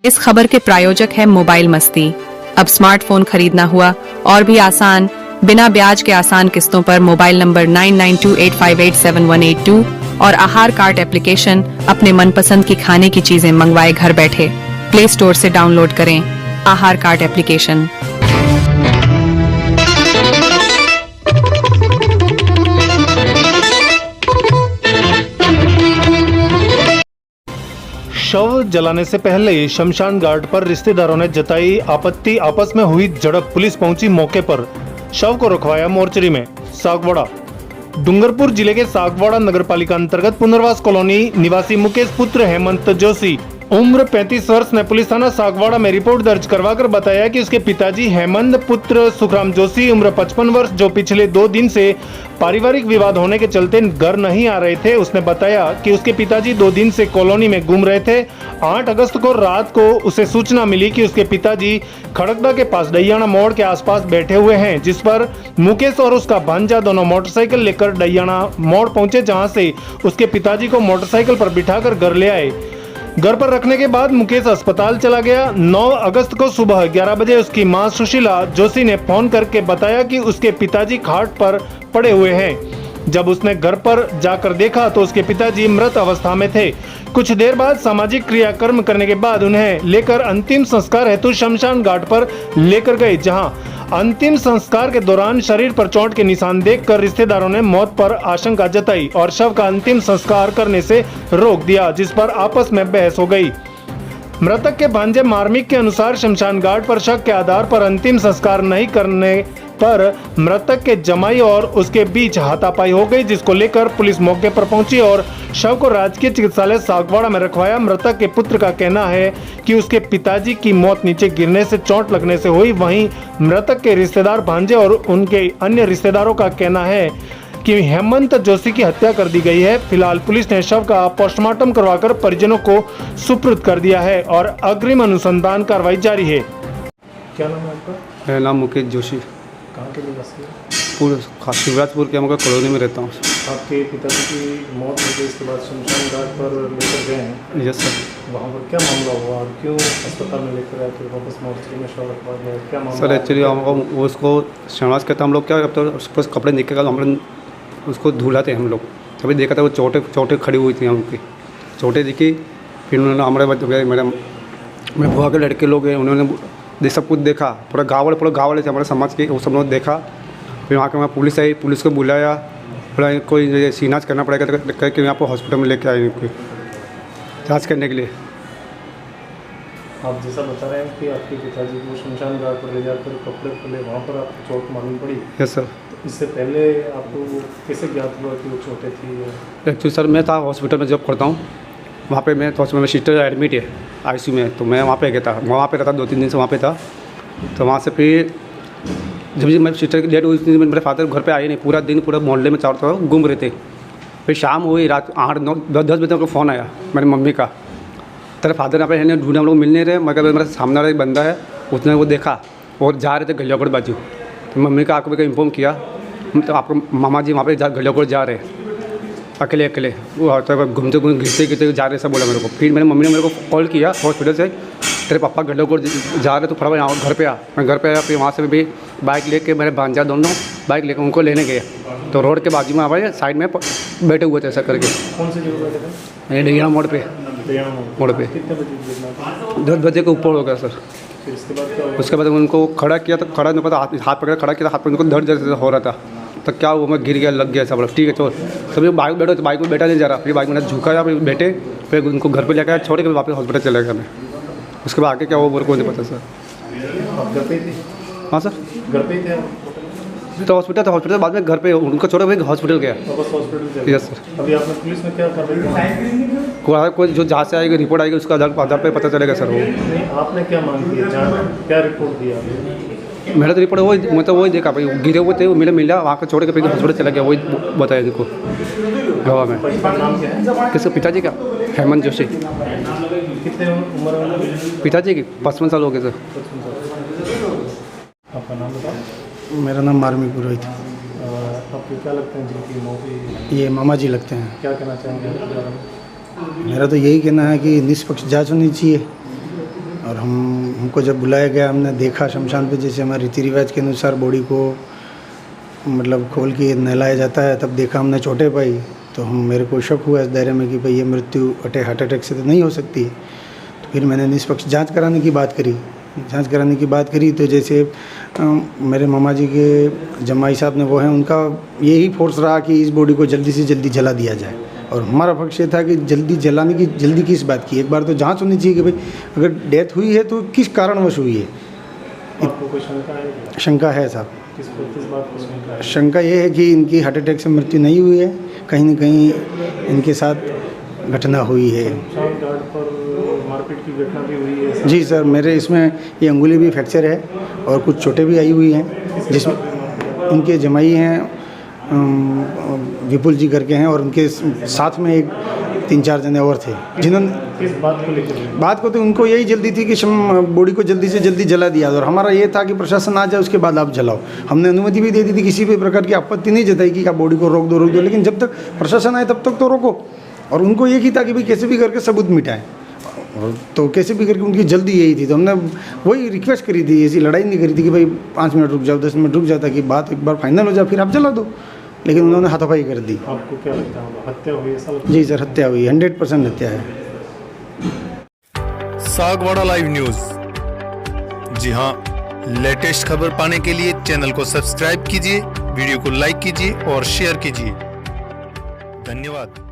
इस खबर के प्रायोजक है मोबाइल मस्ती। अब स्मार्टफोन खरीदना हुआ और भी आसान, बिना ब्याज के आसान किस्तों पर मोबाइल नंबर 9928587182 और आहार कार्ट एप्लीकेशन अपने मनपसंद की खाने की चीजें मंगवाए घर बैठे। प्ले स्टोर से डाउनलोड करें आहार कार्ट एप्लीकेशन। शव जलाने से पहले शमशान घाट पर रिश्तेदारों ने जताई आपत्ति। आपस में हुई झड़प, पुलिस पहुंची मौके पर, शव को रखवाया मोर्चरी में। सागवाड़ा डूंगरपुर जिले के सागवाड़ा नगरपालिका अंतर्गत पुनर्वास कॉलोनी निवासी मुकेश पुत्र हेमंत जोशी उम्र 35 वर्ष ने पुलिस थाना सागवाड़ा में रिपोर्ट दर्ज करवाकर बताया कि उसके पिताजी हेमंत पुत्र सुखराम जोशी उम्र 55 वर्ष, जो पिछले 2 दिन से पारिवारिक विवाद होने के चलते घर नहीं आ रहे थे। उसने बताया कि उसके पिताजी 2 दिन से कॉलोनी में घूम रहे थे। 8 अगस्त को रात को उसे सूचना मिली कि उसके पिताजी खड़गदा के पास डैयाना मोड़ के आसपास बैठे हुए हैं, जिस पर मुकेश और उसका भांजा दोनों मोटरसाइकिल लेकर डैयाना मोड़ पहुंचे, जहां से उसके पिताजी को मोटरसाइकिल पर बिठाकर घर ले आए। घर पर रखने के बाद मुकेश अस्पताल चला गया। 9 अगस्त को सुबह 11 बजे उसकी मां सुशीला जोशी ने फोन करके बताया कि उसके पिताजी खाट पर पड़े हुए हैं। जब उसने घर पर जाकर देखा तो उसके पिताजी मृत अवस्था में थे। कुछ देर बाद सामाजिक क्रियाकर्म करने के बाद उन्हें लेकर अंतिम संस्कार हेतु शमशान घाट पर लेकर गए, जहां अंतिम संस्कार के दौरान शरीर पर चोट के निशान देखकर रिश्तेदारों ने मौत पर आशंका जताई और शव का अंतिम संस्कार करने से रोक दिया, जिस पर आपस में बहस हो गई। मृतक के भांजे मार्मिक के अनुसार शमशान घाट पर शक के आधार पर अंतिम संस्कार नहीं करने पर मृतक के जमाई और उसके बीच हाथापाई हो गई, जिसको लेकर पुलिस मौके पर पहुंची और शव को राजकीय चिकित्सालय सागवाड़ा में रखवाया। मृतक के पुत्र का कहना है कि उसके पिताजी की मौत नीचे गिरने से चोट लगने से हुई। वहीं मृतक के रिश्तेदार भांजे और उनके अन्य रिश्तेदारों का कहना है कि हेमंत जोशी की हत्या कर दी गई है। फिलहाल पुलिस ने शव का पोस्टमार्टम करवाकर परिजनों को सुपुर्द कर दिया है और अग्रिम अनुसंधान कार्रवाई जारी है। क्या नाम है आपका? मेरा नाम मुकेश जोशी। कहाँ के निवासी? पूरे शिवराजपुर के अमका कॉलोनी में रहता हूँ। आपके पिताजी की मौत हो गई, इसके बाद शमशान घाट पर लेकर गए हैं। Yes sir. वहाँ पर क्या मामला हुआ और क्यों अस्पताल में लेकर आए, फिर वापस मोर्चरी में शव रखवा दिया, क्या मामला? सर एक्चुअली हमको उसको शहनाज कहता हम लोग, क्या अब तो उसको कपड़े निकल हम लोग उसको धुलाते हम लोग, तभी देखा था वो चोटें खड़ी हुई थी उनकी, चोटें दिखी। फिर उन्होंने हमारे मेरे बुआ के लड़के लोग हैं, उन्होंने सब कुछ देखा, पूरा गाँव वाले थे हमारे समाज के, वो सब लोग देखा। फिर वहाँ के वहाँ पुलिस आई, पुलिस को बुलाया, बोला कोई सीनाज करना पड़ेगा तो कह के यहाँ पर हॉस्पिटल में लेके आए उनकी जाँच करने के लिए। आप जैसा बता रहे हैं कि आपके पिताजी को शमशान घाट पर ले जाकर कपड़े खोले, वहाँ पर आपको चोट मालूम पड़ी। Yes sir. इससे पहले आपको कैसे ज्ञात हुआ कि वो चोटें थी? एक्चुअली सर मैं था हॉस्पिटल में जॉब करता हूँ, वहाँ पे मैं हॉस्पिटल में सिस्टर एडमिट है आईसीयू में, तो मैं वहाँ पे गया था, वहाँ पे रहता 2-3 दिन से वहाँ पे था। तो वहाँ से फिर जब मैं सिस्टर की डेट हुई थी, मेरे फादर घर पे आए नहीं, पूरा दिन पूरा मोहल्ले में चारों तरफ घूम रहे थे। फिर शाम हुई, रात 8-9-10 बजे तक फ़ोन आया मेरी मम्मी का, तेरे फादर यहाँ पे है नहीं, ढूंढे हम लोग मिल नहीं रहे। मगर मेरा सामने वाला एक बंदा है, उसने वो देखा और जा रहे थे गलियाकोट बाजू। तो मम्मी का आके इन्फॉर्म किया, तो आपको मामा जी वहाँ पे गलियाकोट जा रहे अकेले वो घूमते गिरते जा रहे सब बोला मेरे को। फिर मेरी मम्मी ने मेरे को कॉल किया हॉस्पिटल से, तेरे पापा गलियाकोट जा रहे तो थोड़ा यहाँ घर पे आ। मैं घर पे आया, फिर वहाँ से भी बाइक लेके मेरे भांजा दोनों बाइक लेकर उनको लेने गए, तो रोड के बाजू में हमारे साइड में बैठे हुए थे ऐसा करके। कौन से जगह बैठे थे? डैयाना मोड़ पे। मोड़ पे कितने बजे? 10 बजे के ऊपर हो गया सर। फिर इसके बाद क्या हुआ? उसके बाद उनको खड़ा किया, तो खड़ा नहीं पता, हाथ पकड़ खड़ा किया, हाथ पर उनको दर्द जैसे हो रहा था। तो क्या हुआ, मैं गिर गया, लग गया सब। ठीक है चलो, सभी बाइक बैठो, तो बाइक में बैठा नहीं जा रहा। फिर बाइक में झुकाया, फिर बैठे, फिर उनको घर पे लेकर छोड़ के वापस हॉस्पिटल चले गया मैं। उसके बाद आगे क्या हुआ मेरे को नहीं पता सर। आप घर पे थे? हाँ सर, घर पे ही थे? तो हॉस्पिटल था, हॉस्पिटल बाद में घर पे उनको छोड़ा, फिर हॉस्पिटल गया। वापस हॉस्पिटल गए? Yes sir. अभी आपने पुलिस में क्या कार्रवाई की? कोई जो जहाँ से आएगी रिपोर्ट आएगी, उसका आधार पे पता चलेगा सर। वो नहीं, आपने क्या मांग की, क्या रिपोर्ट दिया आपने? मेरा तो रिपोर्ट वही, मैं तो वही देखा भाई, गिरे हुए थे, वो मिला वहाँ का छोड़ के फिर हॉस्पिटल चला गया, वही बताया देखो गवाह में। नाम क्या है? किसका? पिताजी का हेमंत जोशी। कितने उम्र है पिताजी की? 55 साल हो गए सर। आपका नाम बताओ। मेरा नाम मार्मिक पुरोहित। आपको क्या लगता है जिनकी मौत हुई? ये मामा जी लगते हैं। क्या कहना चाहेंगे आपके बारे में? मेरा तो यही कहना है कि निष्पक्ष जांच होनी चाहिए और हमको जब बुलाया गया, हमने देखा शमशान पे जैसे हमारे रीति रिवाज के अनुसार बॉडी को मतलब खोल के नहलाया जाता है, तब देखा हमने चोटें पाई। तो मेरे को शक हुआ इस दायरे में कि भाई ये मृत्यु हार्ट अटैक से तो नहीं हो सकती। तो फिर मैंने निष्पक्ष जांच कराने की बात करी। तो जैसे मेरे मामा जी के जमाई साहब ने वो हैं, उनका यही फोर्स रहा कि इस बॉडी को जल्दी से जल्दी जला दिया जाए। और हमारा पक्ष ये था कि जल्दी किस बात की, एक बार तो जांच होनी चाहिए कि भाई अगर डेथ हुई है तो किस कारणवश हुई है। आपको कोई शंका है? शंका है साहब। किस बात को शंका है? शंका ये है कि इनकी हार्ट अटैक से मृत्यु नहीं हुई है, कहीं न कहीं इनके साथ घटना हुई है। शमशान घाट पर मारपीट की घटना भी हुई है? जी सर, मेरे इसमें ये अंगुली भी फ्रैक्चर है और कुछ चोटें भी आई हुई हैं, जिसमें उनके जमाई हैं विपुल जी करके हैं, और उनके साथ में एक 3-4 जने और थे जिन्होंने किस बात को लेकर? बात को तो उनको यही जल्दी थी कि बॉडी को जल्दी से जल्दी जला दिया, और हमारा ये था कि प्रशासन आ जाए उसके बाद आप जलाओ। हमने अनुमति भी दे दी थी, किसी भी प्रकार की आपत्ति नहीं जताई कि आप बॉडी को रोक दो, लेकिन जब तक प्रशासन आए तब तक तो रोको। और उनको ये ही था कि भाई कैसे भी करके सबूत मिटाएं, तो कैसे भी करके उनकी जल्दी यही थी। तो हमने वही रिक्वेस्ट करी थी, ऐसी लड़ाई नहीं करी थी कि भाई 5 मिनट रुक जाओ, 10 मिनट रुक जाओ, ताकि बात एक बार फाइनल हो जाए फिर आप जला दो, लेकिन उन्होंने हाथापाई कर दी। आपको क्या लगता है, हत्या हुई ऐसा लगता है? जी सर, हत्या हुई, 100% हत्या है। Sagwara live news. जी हां, लेटेस्ट खबर पाने के लिए चैनल को सब्सक्राइब कीजिए, वीडियो को लाइक कीजिए और शेयर कीजिए। धन्यवाद।